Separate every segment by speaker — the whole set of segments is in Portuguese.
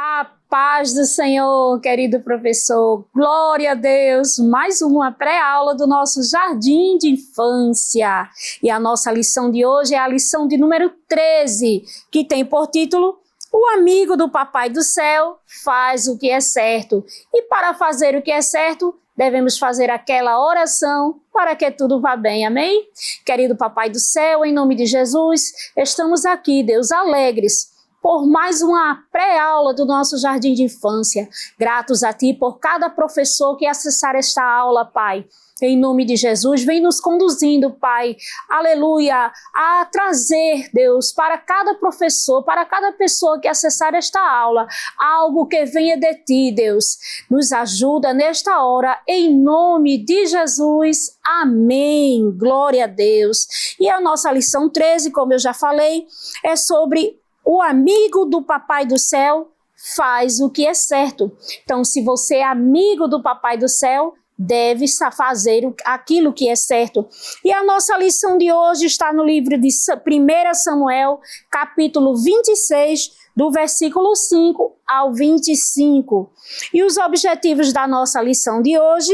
Speaker 1: A paz do Senhor, querido professor. Glória a Deus. Mais uma pré-aula do nosso Jardim de Infância. E a nossa lição de hoje é a lição de número 13, que tem por título: O amigo do Papai do Céu faz o que é certo. E para fazer o que é certo, devemos fazer aquela oração para que tudo vá bem, amém? Querido Papai do Céu, em nome de Jesus, estamos aqui, Deus, alegres por mais uma pré-aula do nosso Jardim de Infância. Gratos a Ti por cada professor que acessar esta aula, Pai. Em nome de Jesus, vem nos conduzindo, Pai, aleluia, a trazer, Deus, para cada professor, para cada pessoa que acessar esta aula, algo que venha de Ti, Deus. Nos ajuda nesta hora, em nome de Jesus, amém. Glória a Deus. E a nossa lição 13, como eu já falei, é sobre o amigo do Papai do Céu faz o que é certo. Então, se você é amigo do Papai do Céu, deve fazer aquilo que é certo. E a nossa lição de hoje está no livro de 1 Samuel, capítulo 26, do versículo 5 ao 25. E os objetivos da nossa lição de hoje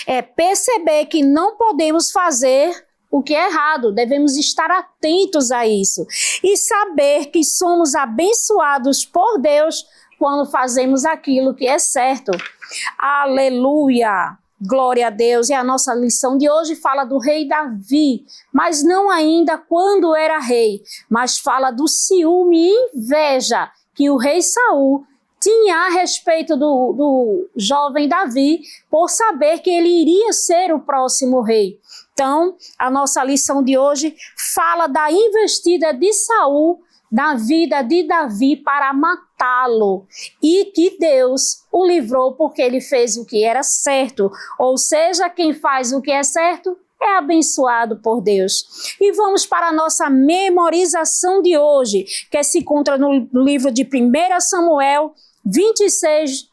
Speaker 1: é perceber que não podemos fazer o que é errado, devemos estar atentos a isso e saber que somos abençoados por Deus quando fazemos aquilo que é certo. Aleluia! Glória a Deus! E a nossa lição de hoje fala do rei Davi, mas não ainda quando era rei, mas fala do ciúme e inveja que o rei Saul tinha a respeito do jovem Davi, por saber que ele iria ser o próximo rei. Então, a nossa lição de hoje fala da investida de Saul na vida de Davi para matá-lo, e que Deus o livrou porque ele fez o que era certo. Ou seja, quem faz o que é certo é abençoado por Deus. E vamos para a nossa memorização de hoje, que se encontra no livro de 1 Samuel 26,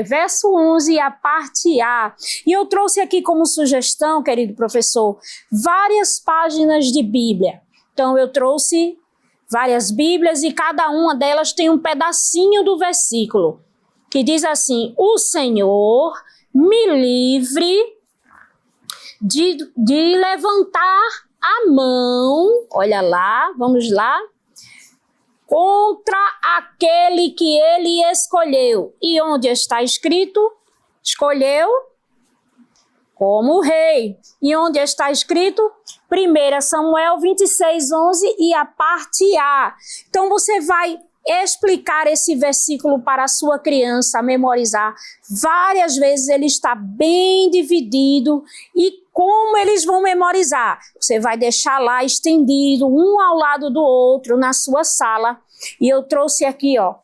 Speaker 1: verso 11, a parte A. E eu trouxe aqui como sugestão, querido professor, várias páginas de Bíblia. Então eu trouxe várias Bíblias e cada uma delas tem um pedacinho do versículo, que diz assim: o Senhor me livre de levantar a mão, olha lá, vamos lá, contra aquele que ele escolheu. E onde está escrito? Escolheu como rei. E onde está escrito? 1 Samuel 26, 11 e a parte A. Então você vai explicar esse versículo para a sua criança, memorizar. Várias vezes ele está bem dividido. E como eles vão memorizar? Você vai deixar lá estendido, um ao lado do outro, na sua sala. E eu trouxe aqui, ó,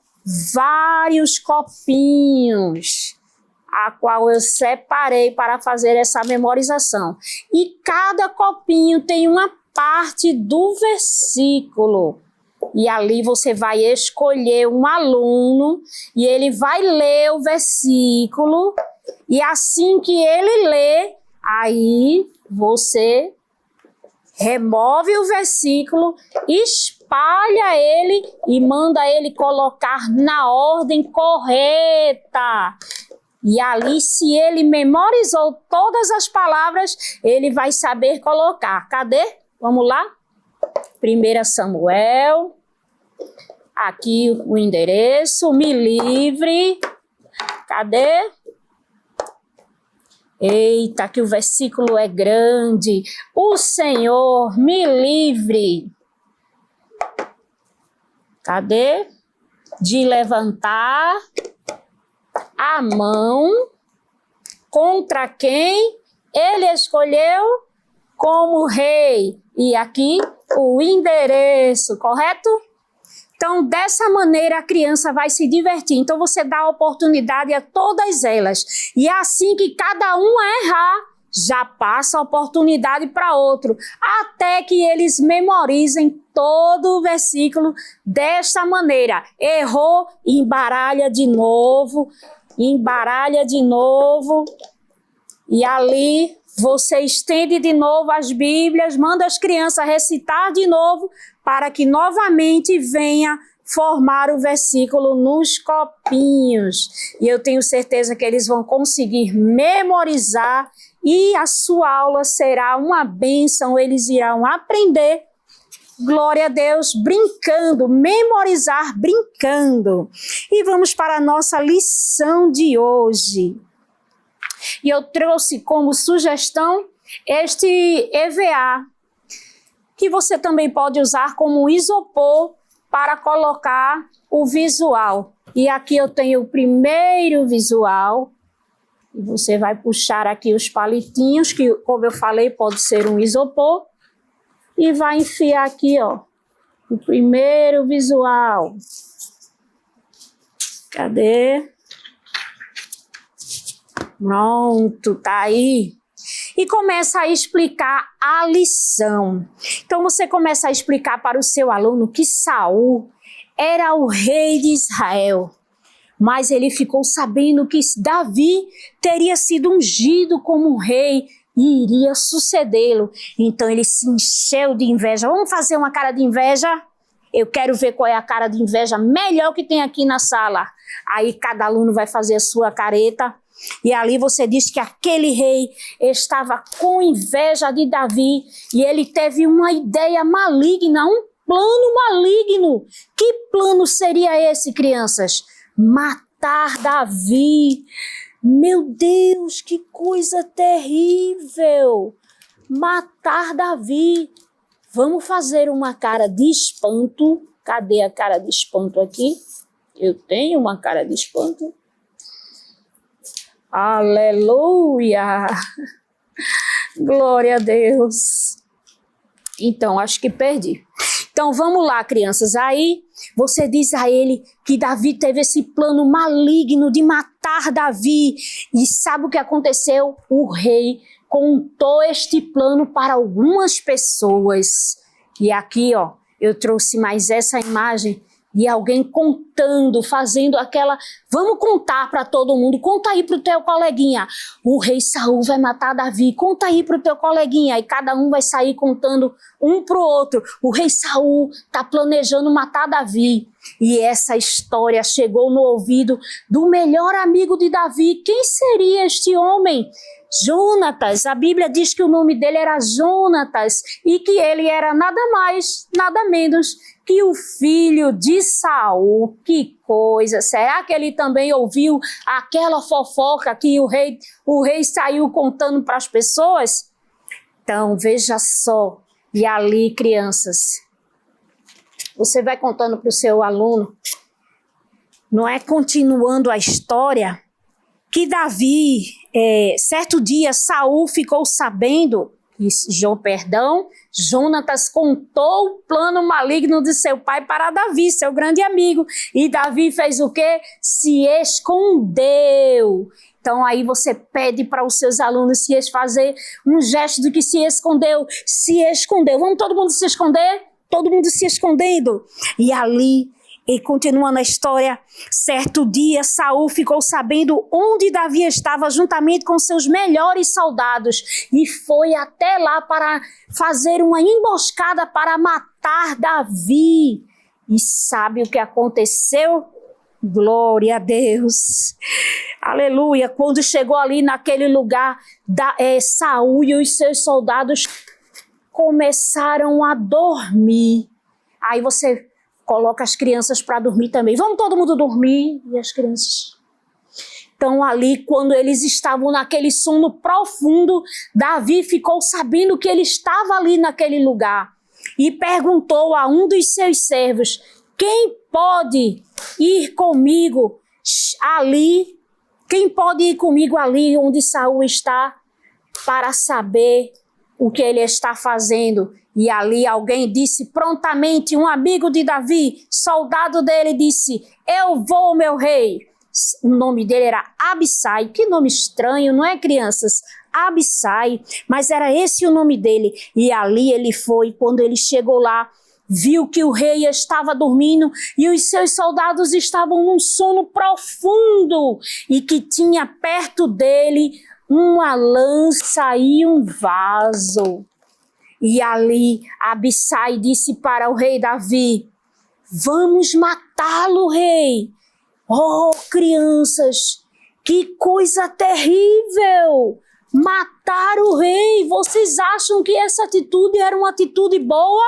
Speaker 1: vários copinhos, a qual eu separei para fazer essa memorização. E cada copinho tem uma parte do versículo. E ali você vai escolher um aluno e ele vai ler o versículo. E assim que ele lê, aí você remove o versículo, espalha ele e manda ele colocar na ordem correta. E ali, se ele memorizou todas as palavras, ele vai saber colocar. Cadê? Vamos lá? 1 Samuel. Aqui o endereço. Me livre. Cadê? Eita, que o versículo é grande. O Senhor me livre. Cadê? De levantar a mão contra quem ele escolheu como rei. E aqui o endereço, correto? Então, dessa maneira, a criança vai se divertir. Então, você dá oportunidade a todas elas. E assim que cada um errar, já passa a oportunidade para outro, até que eles memorizem todo o versículo desta maneira. Errou, embaralha de novo, e ali você estende de novo as Bíblias, manda as crianças recitar de novo, para que novamente venha formar o versículo nos copinhos. E eu tenho certeza que eles vão conseguir memorizar e a sua aula será uma bênção. Eles irão aprender, glória a Deus, brincando, memorizar brincando. E vamos para a nossa lição de hoje. E eu trouxe como sugestão este EVA, que você também pode usar como isopor para colocar o visual. E aqui eu tenho o primeiro visual. E você vai puxar aqui os palitinhos, que, como eu falei, pode ser um isopor. E vai enfiar aqui, ó, o primeiro visual. Cadê? Pronto, tá aí. E começa a explicar a lição. Então você começa a explicar para o seu aluno que Saul era o rei de Israel, mas ele ficou sabendo que Davi teria sido ungido como rei e iria sucedê-lo. Então ele se encheu de inveja. Vamos fazer uma cara de inveja? Eu quero ver qual é a cara de inveja melhor que tem aqui na sala. Aí cada aluno vai fazer a sua careta. E ali você diz que aquele rei estava com inveja de Davi e ele teve uma ideia maligna, um plano maligno. Que plano seria esse, crianças? Matar Davi. Meu Deus, que coisa terrível! Matar Davi. Vamos fazer uma cara de espanto. Cadê a cara de espanto aqui? Eu tenho uma cara de espanto. Aleluia! Glória a Deus! Então, acho que perdi. Então, vamos lá, crianças. Aí, você diz a ele que Davi teve esse plano maligno de matar Davi. E sabe o que aconteceu? O rei contou este plano para algumas pessoas. E aqui, ó, eu trouxe mais essa imagem de alguém contando, fazendo aquela... Vamos contar para todo mundo. Conta aí para o teu coleguinha. O rei Saul vai matar Davi. Conta aí para o teu coleguinha. E cada um vai sair contando um para o outro. O rei Saul está planejando matar Davi. E essa história chegou no ouvido do melhor amigo de Davi. Quem seria este homem? Jonatas. A Bíblia diz que o nome dele era Jonatas e que ele era nada mais, nada menos que o filho de Saul. Que coisa! Será que ele também ouviu aquela fofoca que o rei saiu contando para as pessoas? Então, veja só. E ali, crianças, você vai contando para o seu aluno, não é, continuando a história, que Davi, certo dia, Saul ficou sabendo, Jonatas contou o plano maligno de seu pai para Davi, seu grande amigo. E Davi fez o quê? Se escondeu. Então aí você pede para os seus alunos fazer um gesto de que se escondeu. Se escondeu. Vamos todo mundo se esconder? Todo mundo se escondendo. E ali, e continuando a história, certo dia Saul ficou sabendo onde Davi estava juntamente com seus melhores soldados e foi até lá para fazer uma emboscada para matar Davi. E sabe o que aconteceu? Glória a Deus! Aleluia! Quando chegou ali naquele lugar, Saul e os seus soldados começaram a dormir. Aí você coloca as crianças para dormir também. Vamos todo mundo dormir. E as crianças... Então ali, quando eles estavam naquele sono profundo, Davi ficou sabendo que ele estava ali naquele lugar. E perguntou a um dos seus servos, quem pode ir comigo ali? Quem pode ir comigo ali onde Saul está para saber o que ele está fazendo? E ali alguém disse prontamente, um amigo de Davi, soldado dele, disse, eu vou, meu rei. O nome dele era Abissai. Que nome estranho, não é, crianças? Abissai, mas era esse o nome dele. E ali ele foi. Quando ele chegou lá, viu que o rei estava dormindo e os seus soldados estavam num sono profundo e que tinha perto dele uma lança e um vaso. E ali Abissai disse para o rei Davi, vamos matá-lo, rei. Oh, crianças, que coisa terrível! Matar o rei. Vocês acham que essa atitude era uma atitude boa?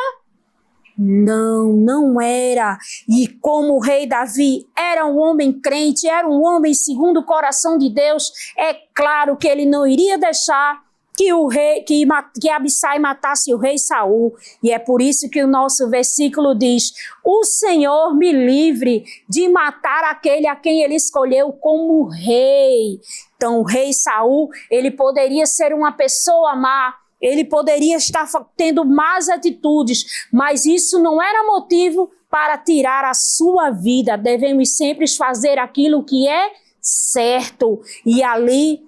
Speaker 1: Não, não era. E como o rei Davi era um homem crente, era um homem segundo o coração de Deus, é claro que ele não iria deixar que Abissai matasse o rei Saul. E é por isso que o nosso versículo diz: o Senhor me livre de matar aquele a quem ele escolheu como rei. Então o rei Saul, ele poderia ser uma pessoa má, ele poderia estar tendo más atitudes, mas isso não era motivo para tirar a sua vida. Devemos sempre fazer aquilo que é certo. E ali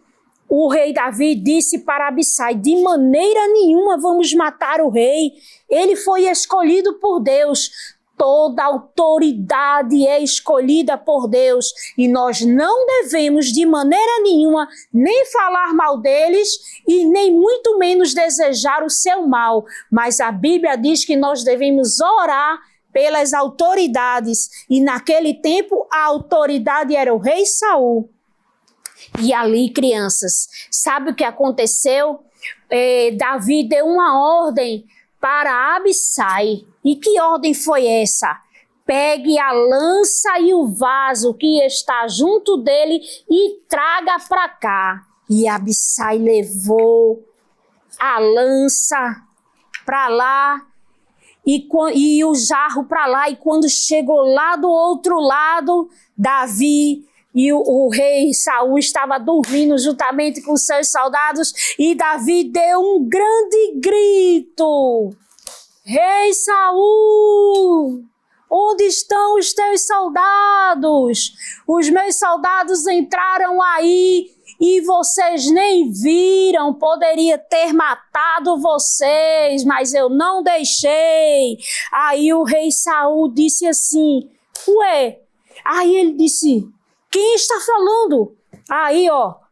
Speaker 1: o rei Davi disse para Abissai: de maneira nenhuma vamos matar o rei. Ele foi escolhido por Deus. Toda autoridade é escolhida por Deus e nós não devemos de maneira nenhuma nem falar mal deles e nem muito menos desejar o seu mal. Mas a Bíblia diz que nós devemos orar pelas autoridades e naquele tempo a autoridade era o rei Saul. E ali, crianças, sabe o que aconteceu? Davi deu uma ordem para Abissai. E que ordem foi essa? Pegue a lança e o vaso que está junto dele e traga para cá. E Abissai levou a lança para lá e o jarro para lá. E quando chegou lá do outro lado, Davi e o rei Saul estava dormindo juntamente com seus soldados. E Davi deu um grande grito: Rei Saul, onde estão os teus soldados? Os meus soldados entraram aí e vocês nem viram. Poderia ter matado vocês, mas eu não deixei. Aí o rei Saul disse assim: ué? Aí ele disse: quem está falando? Aí,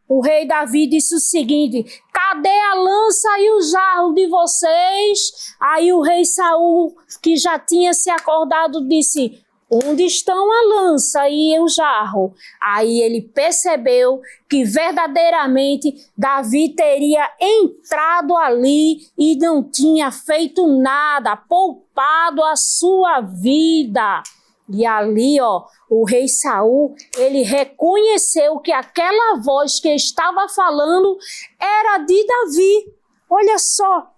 Speaker 1: o rei Davi disse o seguinte: cadê a lança e o jarro de vocês? Aí o rei Saul, que já tinha se acordado, disse: onde estão a lança e o jarro? Aí ele percebeu que verdadeiramente Davi teria entrado ali e não tinha feito nada, poupado a sua vida. E ali, o rei Saul, ele reconheceu que aquela voz que estava falando era de Davi. Olha só.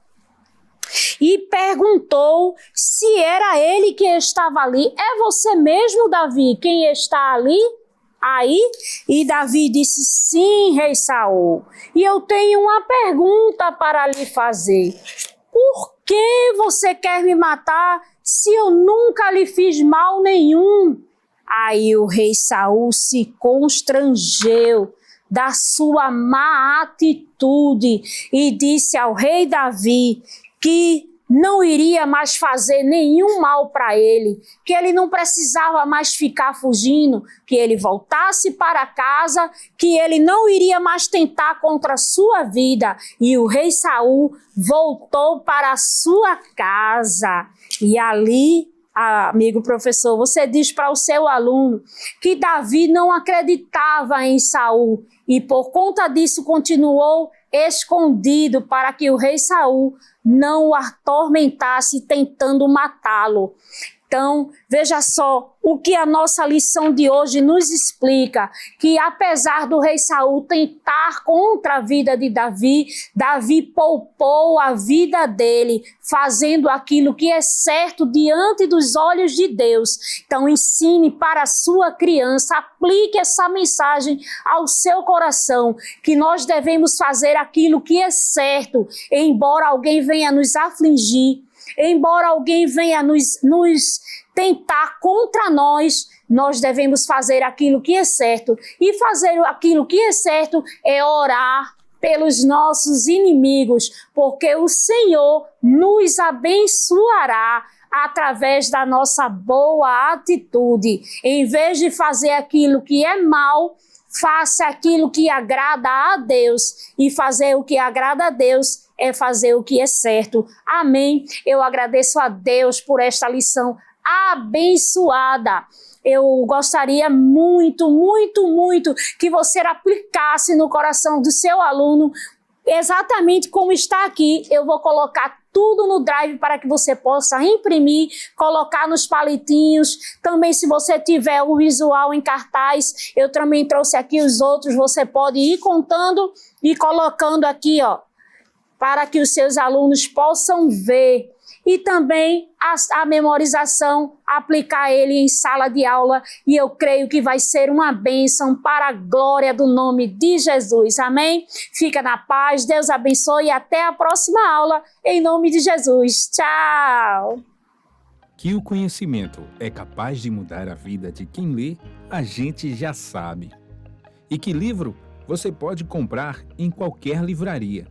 Speaker 1: E perguntou se era ele que estava ali. É você mesmo, Davi, quem está ali? Aí, e Davi disse: sim, rei Saul. E eu tenho uma pergunta para lhe fazer. Por que você quer me matar se eu nunca lhe fiz mal nenhum? Aí o rei Saul se constrangeu da sua má atitude e disse ao rei Davi que não iria mais fazer nenhum mal para ele, que ele não precisava mais ficar fugindo, que ele voltasse para casa, que ele não iria mais tentar contra a sua vida. E o rei Saul voltou para a sua casa. E ali, amigo professor, você diz para o seu aluno que Davi não acreditava em Saul e por conta disso continuou escondido para que o rei Saul não o atormentasse tentando matá-lo. Então, veja só o que a nossa lição de hoje nos explica, que apesar do rei Saul tentar contra a vida de Davi, Davi poupou a vida dele, fazendo aquilo que é certo diante dos olhos de Deus. Então, ensine para a sua criança, aplique essa mensagem ao seu coração, que nós devemos fazer aquilo que é certo, embora alguém venha nos afligir, embora alguém venha nos tentar contra nós, nós devemos fazer aquilo que é certo. E fazer aquilo que é certo é orar pelos nossos inimigos, porque o Senhor nos abençoará através da nossa boa atitude. Em vez de fazer aquilo que é mal, faça aquilo que agrada a Deus. E fazer o que agrada a Deus é fazer o que é certo. Amém. Eu agradeço a Deus por esta lição abençoada. Eu gostaria muito, muito, muito que você aplicasse no coração do seu aluno exatamente como está aqui. Eu vou colocar tudo no Drive para que você possa imprimir, colocar nos palitinhos. Também, se você tiver o visual em cartaz, eu também trouxe aqui os outros. Você pode ir contando e colocando aqui, ó, para que os seus alunos possam ver. E também a memorização, aplicar ele em sala de aula, e eu creio que vai ser uma bênção para a glória do nome de Jesus. Amém? Fica na paz, Deus abençoe e até a próxima aula, em nome de Jesus. Tchau!
Speaker 2: Que o conhecimento é capaz de mudar a vida de quem lê, a gente já sabe. E que livro você pode comprar em qualquer livraria.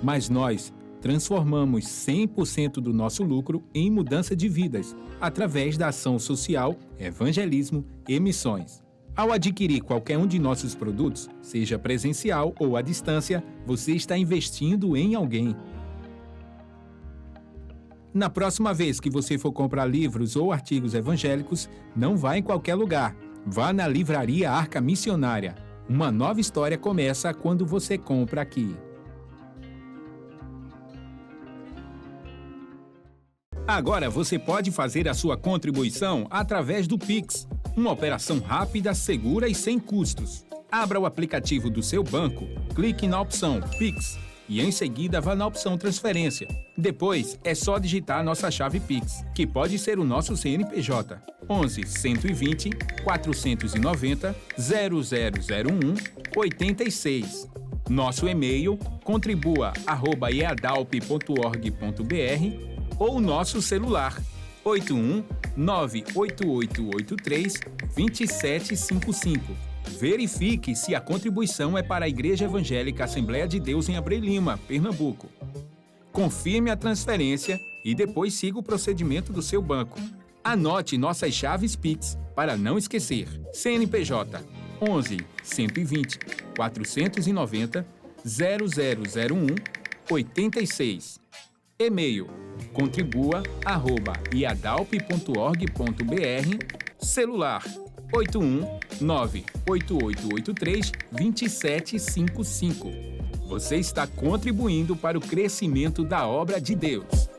Speaker 2: Mas nós transformamos 100% do nosso lucro em mudança de vidas, através da ação social, evangelismo e missões. Ao adquirir qualquer um de nossos produtos, seja presencial ou à distância, você está investindo em alguém. Na próxima vez que você for comprar livros ou artigos evangélicos, não vá em qualquer lugar. Vá na Livraria Arca Missionária. Uma nova história começa quando você compra aqui. Agora você pode fazer a sua contribuição através do Pix, uma operação rápida, segura e sem custos. Abra o aplicativo do seu banco, clique na opção Pix e em seguida vá na opção Transferência. Depois é só digitar a nossa chave Pix, que pode ser o nosso CNPJ, 11 120 490 0001 86. Nosso e-mail contribua@eadalp.org.br ou nosso celular 81 98883 2755. Verifique se a contribuição é para a Igreja Evangélica Assembleia de Deus em Abreu Lima, Pernambuco. Confirme a transferência e depois siga o procedimento do seu banco. Anote nossas chaves Pix para não esquecer. CNPJ 11 120 490 0001 86. E-mail contribua@iadalp.org.br. Celular 81 98883 2755. Você está contribuindo para o crescimento da obra de Deus.